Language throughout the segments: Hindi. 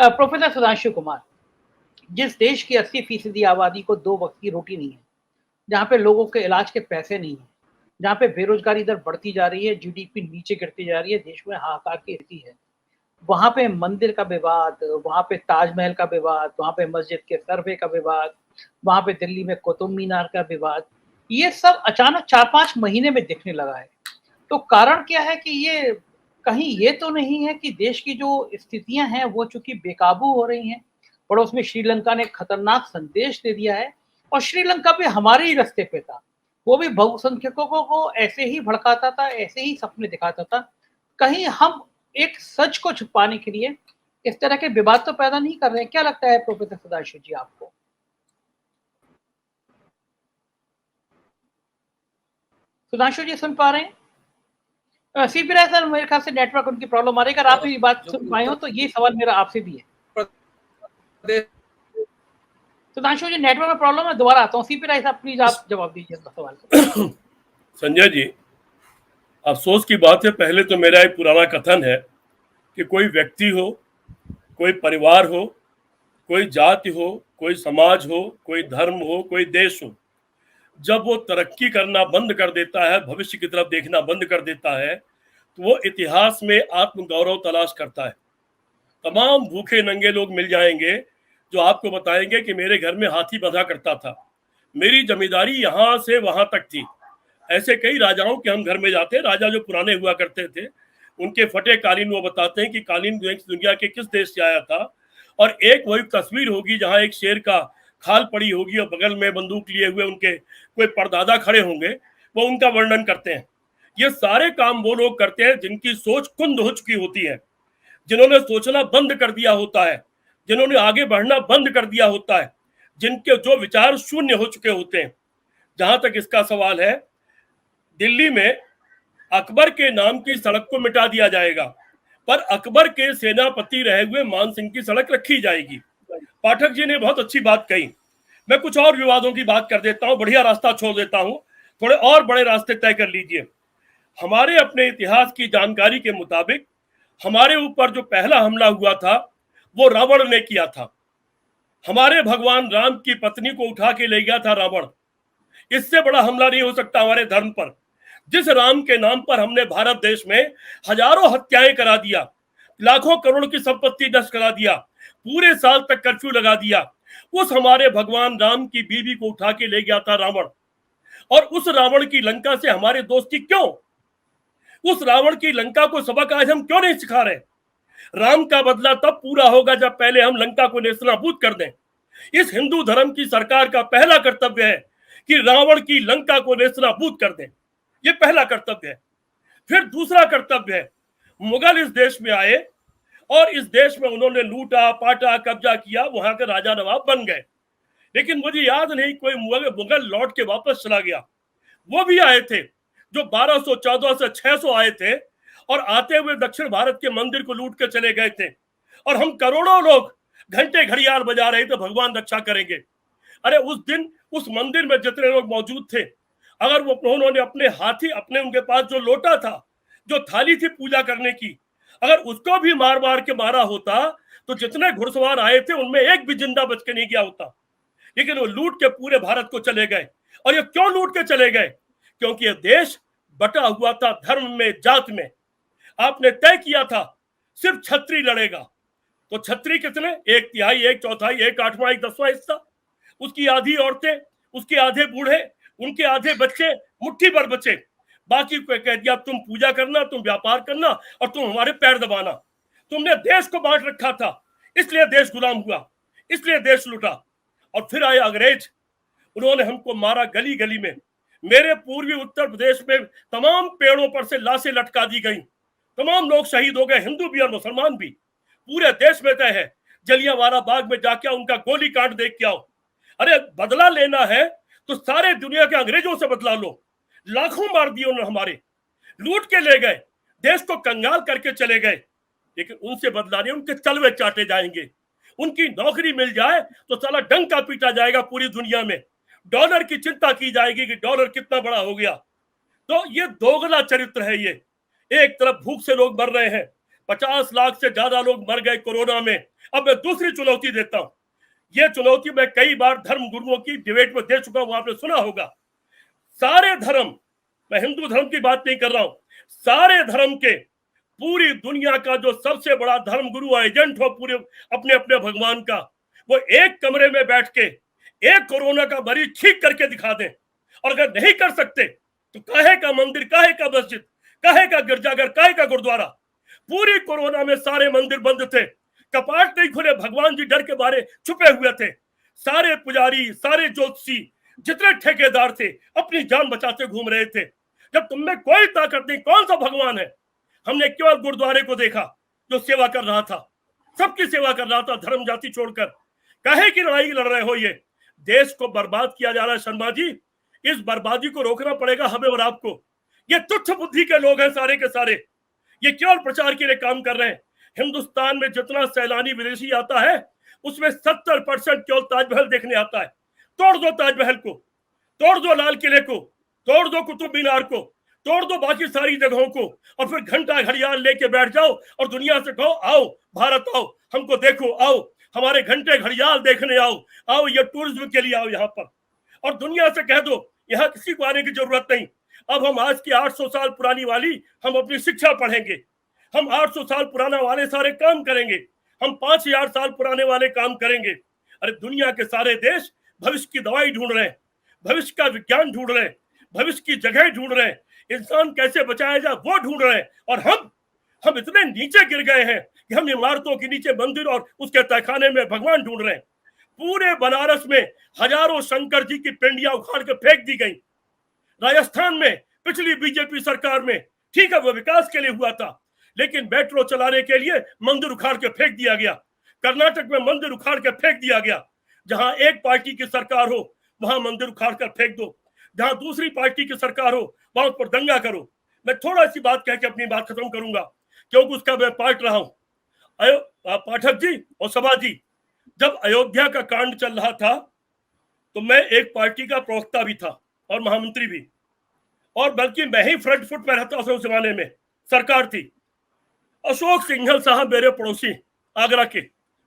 प्रोफेसर सुधांशु कुमार, जिस देश की 80% आबादी को 2 वक़्त की रोटी नहीं है, जहाँ पे लोगों के इलाज के पैसे नहीं हैं, जहाँ पे बेरोज़गारी दर बढ़ती जा रही है, जीडीपी नीचे गिरती जा रही है, देश में हाहाकार की स्थिति है। वहाँ पे मंदिर का विवाद, वहाँ पे ताजमहल का विवाद, वहाँ पे मस्जिद के सर्वे का विवाद, वहाँ पे दिल्ली में कुतुब मीनार का विवाद, ये सब अचानक 4-5 महीने में दिखने लगा है। तो कारण क्या है कि ये कहीं ये तो नहीं है कि देश की जो स्थितियाँ हैं वो चूँकि बेकाबू हो रही हैं। पड़ोस में श्रीलंका ने खतरनाक संदेश दे दिया है और श्रीलंका भी हमारे ही रास्ते पे था। वो भी बहुसंख्यकों को ऐसे ही भड़काता था, ऐसे ही सपने दिखाता था। कहीं हम एक सच को छुपाने के लिए इस तरह के विवाद तो पैदा नहीं कर रहे हैं। क्या लगता है प्रोफेसर सदाशिव जी आपको? सुधांशु जी सुन पा रहे हैं? सीपी राय सर मेरे ख्याल से नेटवर्क उनकी प्रॉब्लम आ रही है। अगर आप ये बात सुन पाए हो तो ये सवाल मेरा आपसे भी है। सुधांशु जी नेटवर्क में प्रॉब्लम है, दोबारा आता हूँ। सीपी राय साहब प्लीज आप जवाब दीजिए सवाल को। संजय जी, अफसोस की बात है, पहले तो मेरा एक पुराना कथन है कि कोई व्यक्ति हो, कोई परिवार हो, कोई जाति हो, कोई समाज हो, कोई धर्म हो, कोई देश हो, जब वो तरक्की करना बंद कर देता है, भविष्य की तरफ देखना बंद कर देता है, तो वो इतिहास में आत्मगौरव तलाश करता है। तमाम भूखे नंगे लोग मिल जाएंगे जो आपको बताएंगे कि मेरे घर में हाथी बंधा करता था, मेरी जमींदारी यहाँ से वहां तक थी। ऐसे कई राजाओं के हम घर में जाते हैं, राजा जो पुराने हुआ करते थे, उनके फटे कालीन वो बताते हैं कि कालीन दुनिया के किस देश से आया था, और एक वही तस्वीर होगी जहां एक शेर का खाल पड़ी होगी और बगल में बंदूक लिए हुए उनके कोई परदादा खड़े होंगे, वो उनका वर्णन करते हैं। ये सारे काम वो लोग करते हैं जिनकी सोच कुंद हो चुकी होती है, जिन्होंने सोचना बंद कर दिया होता है, जिन्होंने आगे बढ़ना बंद कर दिया होता है, जिनके जो विचार शून्य हो चुके होते हैं। जहां तक इसका सवाल है, दिल्ली में अकबर के नाम की सड़क को मिटा दिया जाएगा, पर अकबर के सेनापति रहे हुए मान सिंह की सड़क रखी जाएगी। पाठक जी ने बहुत अच्छी बात कही। मैं कुछ और विवादों की बात कर देता हूं, बढ़िया रास्ता छोड़ देता हूं, थोड़े और बड़े रास्ते तय कर लीजिए। हमारे अपने इतिहास की जानकारी के मुताबिक हमारे ऊपर जो पहला हमला हुआ था वो रावण ने किया था। हमारे भगवान राम की पत्नी को उठा के ले गया था रावण। इससे बड़ा हमला नहीं हो सकता हमारे धर्म पर। जिस राम के नाम पर हमने भारत देश में हजारों हत्याएं करा दिया, लाखों करोड़ की संपत्ति नष्ट करा दिया, पूरे साल तक कर्फ्यू लगा दिया, उस हमारे भगवान राम की बीवी को उठा के ले गया था रावण। और उस रावण की लंका से हमारे दोस्ती क्यों? उस रावण की लंका को सबक आज हम क्यों नहीं सिखा रहे? राम का बदला तब पूरा होगा जब पहले हम लंका को नेस्तनाबूद कर दें। इस हिंदू धर्म की सरकार का पहला कर्तव्य है कि रावण की लंका को नेस्तनाबूद कर दें। ये पहला कर्तव्य है। फिर दूसरा कर्तव्य है, मुगल इस देश में आए और इस देश में उन्होंने लूटा पाटा कब्जा किया, वहां के राजा नवाब बन गए। लेकिन मुझे याद नहीं कोई मुगल लौट के वापस चला गया। वो भी आए थे जो 1214 से 600 आए थे और आते हुए दक्षिण भारत के मंदिर को लूट के चले गए थे, और हम करोड़ों लोग घंटे घड़ियाल बजा रहे थे भगवान रक्षा करेंगे। अरे उस दिन उस मंदिर में जितने लोग मौजूद थे, अगर वो उन्होंने अपने हाथी, अपने उनके पास जो लोटा था, जो थाली थी पूजा करने की, अगर उसको भी मार मार के मारा होता तो जितने घुड़सवार आए थे उनमें एक भी जिंदा बच के नहीं गया होता। लेकिन वो लूट के पूरे भारत को चले गए। और ये क्यों लूट के चले गए? क्योंकि ये देश बटा हुआ था धर्म में, जात में। आपने तय किया था सिर्फ छत्री लड़ेगा, तो छत्री कितने? एक तिहाई, एक चौथाई, एक आठवां, एक दसवां हिस्सा। उसकी आधी औरतें, उसके आधे बूढ़े, उनके आधे बच्चे, मुट्ठी भर बचे। बाकी को कह दिया तुम पूजा करना, तुम व्यापार करना और तुम हमारे पैर दबाना। तुमने देश को बांट रखा था, इसलिए देश गुलाम हुआ, इसलिए देश लुटा। और फिर आए अंग्रेज, उन्होंने हमको मारा गली गली में। मेरे पूर्वी उत्तर प्रदेश में तमाम पेड़ों पर से लाशें लटका दी गई, तमाम लोग शहीद हो गए, हिंदू भी और मुसलमान भी। पूरे देश में तय है, जलियांवाला बाग में जाके उनका गोली कांड देख के आओ। अरे बदला लेना है तो सारे दुनिया के अंग्रेजों से बदला लो। लाखों मार दिए उन्होंने, हमारे लूट के ले गए, देश को कंगाल करके चले गए। लेकिन उनसे बदला नहीं, उनके तलवे चाटे जाएंगे। उनकी नौकरी मिल जाए तो साला डंका पीटा जाएगा पूरी दुनिया में। डॉलर की चिंता की जाएगी कि डॉलर कितना बड़ा हो गया। तो ये दोगला चरित्र है। ये एक तरफ भूख से लोग मर रहे हैं, 50 लाख से ज्यादा लोग मर गए कोरोना में। अब मैं दूसरी चुनौती देता हूं। यह चुनौती मैं कई बार धर्म गुरुओं की डिबेट में दे चुका हूं, आपने सुना होगा। सारे धर्म, मैं हिंदू धर्म की बात नहीं कर रहा हूं, सारे धर्म के, पूरी दुनिया का जो सबसे बड़ा धर्म गुरु एजेंट हो पूरे अपने अपने भगवान का, वो एक कमरे में बैठ के एक कोरोना का मरीज ठीक करके दिखा दें। और अगर नहीं कर सकते तो काहे का मंदिर, काहे का मस्जिद, काहे का गिरजाघर, काहे का गुरुद्वारा। पूरी कोरोना में सारे मंदिर बंद थे, कपाट नहीं खुले, भगवान जी डर के मारे छुपे हुए थे। सारे पुजारी, सारे ज्योतिषी, जितने ठेकेदार थे अपनी जान बचाते घूम रहे थे। जब तुम में कोई ताकत नहीं, कौन सा भगवान है? हमने केवल गुरुद्वारे को देखा जो सेवा कर रहा था, सबकी सेवा कर रहा था, धर्म जाति छोड़कर। काहे की लड़ाई लड़ रहे हो? ये देश को बर्बाद किया जा रहा है शर्मा जी। इस बर्बादी को रोकना पड़ेगा हमें और आपको। ये तुच्छ बुद्धि के लोग हैं सारे के सारे, ये केवल प्रचार के लिए काम कर रहे हैं। हिंदुस्तान में जितना सैलानी विदेशी आता है उसमें 70% केवल ताजमहल देखने आता है। तोड़ दो ताजमहल को, तोड़ दो लाल किले को, तोड़ दो कुतुब मीनार को, तोड़ दो बाकी सारी जगहों को, और फिर घंटा घड़ियाल लेके बैठ जाओ और दुनिया से कहो आओ भारत आओ, हमको देखो, आओ हमारे घंटे घड़ियाल देखने आओ, आओ ये टूरिज्म के लिए आओ यहाँ पर। और दुनिया से कह दो यहाँ किसी को आने की जरूरत नहीं। अब हम आज की 800 साल पुरानी वाली हम अपनी शिक्षा पढ़ेंगे, हम 800 साल पुराना वाले सारे काम करेंगे, हम 5000 साल पुराने वाले काम करेंगे। अरे दुनिया के सारे देश भविष्य की दवाई ढूंढ रहे हैं, भविष्य का विज्ञान ढूंढ रहे हैं, भविष्य की जगह ढूंढ रहे हैं, इंसान कैसे बचाया जाए वो ढूंढ रहे हैं। और हम इतने नीचे गिर गए हैं कि हम इमारतों के नीचे मंदिर और उसके तहखाने में भगवान ढूंढ रहे हैं। पूरे बनारस में हजारों शंकर जी की पिंडियां उखाड़ के फेंक दी गई। राजस्थान में पिछली बीजेपी सरकार में, ठीक है वो विकास के लिए हुआ था, लेकिन मेट्रो चलाने के लिए मंदिर उखाड़ के फेंक दिया गया। कर्नाटक में मंदिर उखाड़ के फेंक दिया गया। जहां एक पार्टी की सरकार हो वहां मंदिर उखाड़ कर फेंक दो, जहां दूसरी पार्टी की सरकार हो वहां उस पर दंगा करो। मैं थोड़ा सी बात कह के अपनी बात खत्म करूंगा क्योंकि उसका मैं पार्ट रहा हूं। पाठक जी और सभा जी, जब अयोध्या का कांड चल रहा था तो मैं एक पार्टी का प्रवक्ता भी था और महामंत्री भी, और बल्कि मैं ही फ्रंट फुट पर रहता उस जमाने में। सरकार थी, अशोक सिंघल साहब मेरे पड़ोसी, आगरा के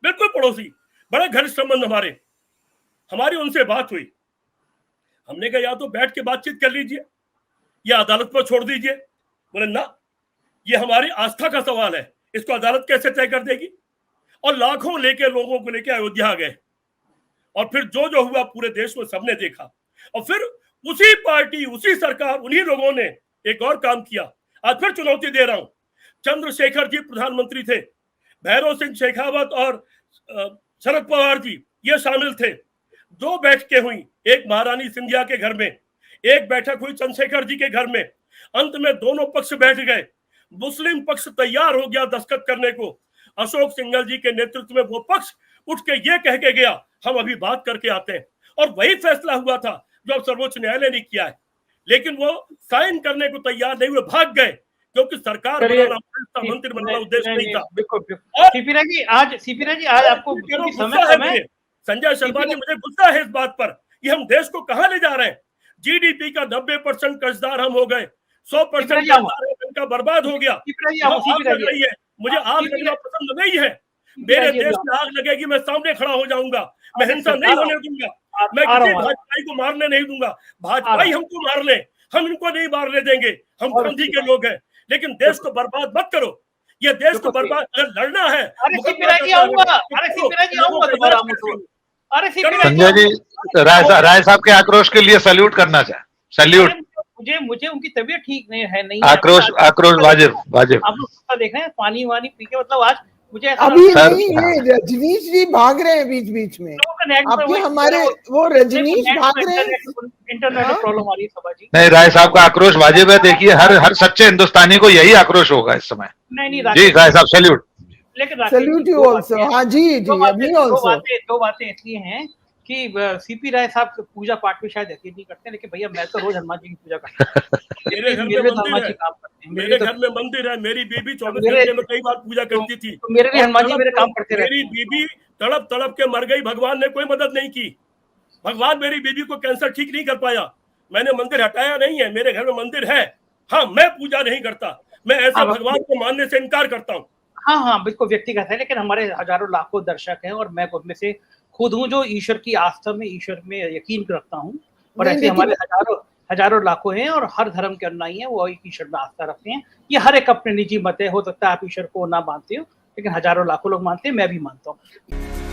बिल्कुल पड़ोसी, बड़े घनिष्ठ संबंध हमारी उनसे बात हुई। हमने कहा या तो बैठ के बातचीत कर लीजिए या अदालत पर छोड़ दीजिए। बोले ना, ये हमारी आस्था का सवाल है, इसको अदालत कैसे तय कर देगी। और लाखों लेके लोगों को लेके अयोध्या आ गए, और फिर जो हुआ पूरे देश में सबने देखा। और फिर उसी पार्टी, उसी सरकार, उन्हीं लोगों ने एक और काम किया। आज फिर चुनौती दे रहा हूं। चंद्रशेखर जी प्रधानमंत्री थे, भैरव सिंह शेखावत और शरद पवार जी ये शामिल थे। 2 बैठकें हुई, एक महारानी सिंधिया के घर में, एक बैठक हुई चंद्रशेखर जी के घर में। अंत में दोनों पक्ष बैठ गए, मुस्लिम पक्ष तैयार हो गया दस्तखत करने को। अशोक सिंघल जी के नेतृत्व में वो पक्ष उठ के ये कह के गया हम अभी बात करके आते हैं। और वही फैसला हुआ था जो अब सर्वोच्च न्यायालय ने किया है, लेकिन वो साइन करने को तैयार नहीं हुए, भाग गए, क्योंकि सरकार बनाना, मंत्री बनाना उद्देश्य नहीं था। सीपी जी आज आपको समय संजय शर्मा जी, मुझे गुस्सा है इस बात पर, ये हम देश को कहां ले जा रहे हैं। जीडीपी का 90% कर्जदार हम हो गए, 100% का बर्बाद हो गया। आग लग रही है, मुझे आग लगना पसंद नहीं है। मेरे देश में आग लगेगी, मैं सामने खड़ा हो जाऊंगा, मैं हिंसा नहीं होने दूंगा, मैं किसी भाजपाई को मारने नहीं दूंगा। भाजपाई हमको मार ले, हम इनको नहीं मारने देंगे, हम गांधी के लोग हैं। लेकिन देश को बर्बाद मत करो, ये देश को बर्बाद अगर लड़ना है। संजय जी, राय साहब के आक्रोश के लिए सैल्यूट करना चाहे, सैल्यूट। मुझे उनकी तबीयत ठीक नहीं आक्रोश वाजिब। आप लोग देख रहे हैं पानी वानी पी के, मतलब आज मुझे अभी नहीं, रजनीश जी भाग रहे हैं बीच बीच में, आपके हमारे वो रजनीश भाग रहे हैं, इंटरनेट प्रॉब्लम आ रही है सभा जी। नहीं, राय साहब का आक्रोश वाजिब है। देखिए हर सच्चे हिंदुस्तानी को यही आक्रोश होगा इस समय। नहीं जी राय साहब सैल्यूट। लेकिन सैल्यूट यू आल्सो। हाँ जी, अभी आल्सो दो बातें ऐसी हैं कि सीपी राय साहब पूजा पाठ में शायद यकीन नहीं करते, लेकिन भैया मैं तो रोज हनुमान जी की पूजा करता हूँ। मेरे घर में मंदिर है, मेरी बीबी 24 घंटे में कई बार पूजा करती थी। मेरे लिए हनुमान जी मेरे काम करते रहे। मेरी बीबी तड़प तड़प के मर गई, भगवान ने कोई मदद नहीं की। भगवान मेरी बीबी को कैंसर ठीक नहीं कर पाया। मैंने मंदिर हटाया नहीं है, मेरे घर में मंदिर है। हाँ, मैं पूजा नहीं करता, मैं ऐसे भगवान को मानने से इनकार करता हूँ। हाँ हाँ बिल्कुल व्यक्तिगत है, लेकिन हमारे हजारों लाखों दर्शक हैं और मैं उनमें से खुद हूँ जो ईश्वर की आस्था में, ईश्वर में यकीन रखता हूँ। और ऐसे हमारे हजारों हजारों लाखों हैं और हर धर्म के अनुयायी हैं, वो एक ईश्वर में आस्था रखते हैं। ये हर एक अपने निजी मत है, हो सकता है आप ईश्वर को ना मानते हो, लेकिन हजारों लाखों लोग मानते हैं, मैं भी मानता हूँ।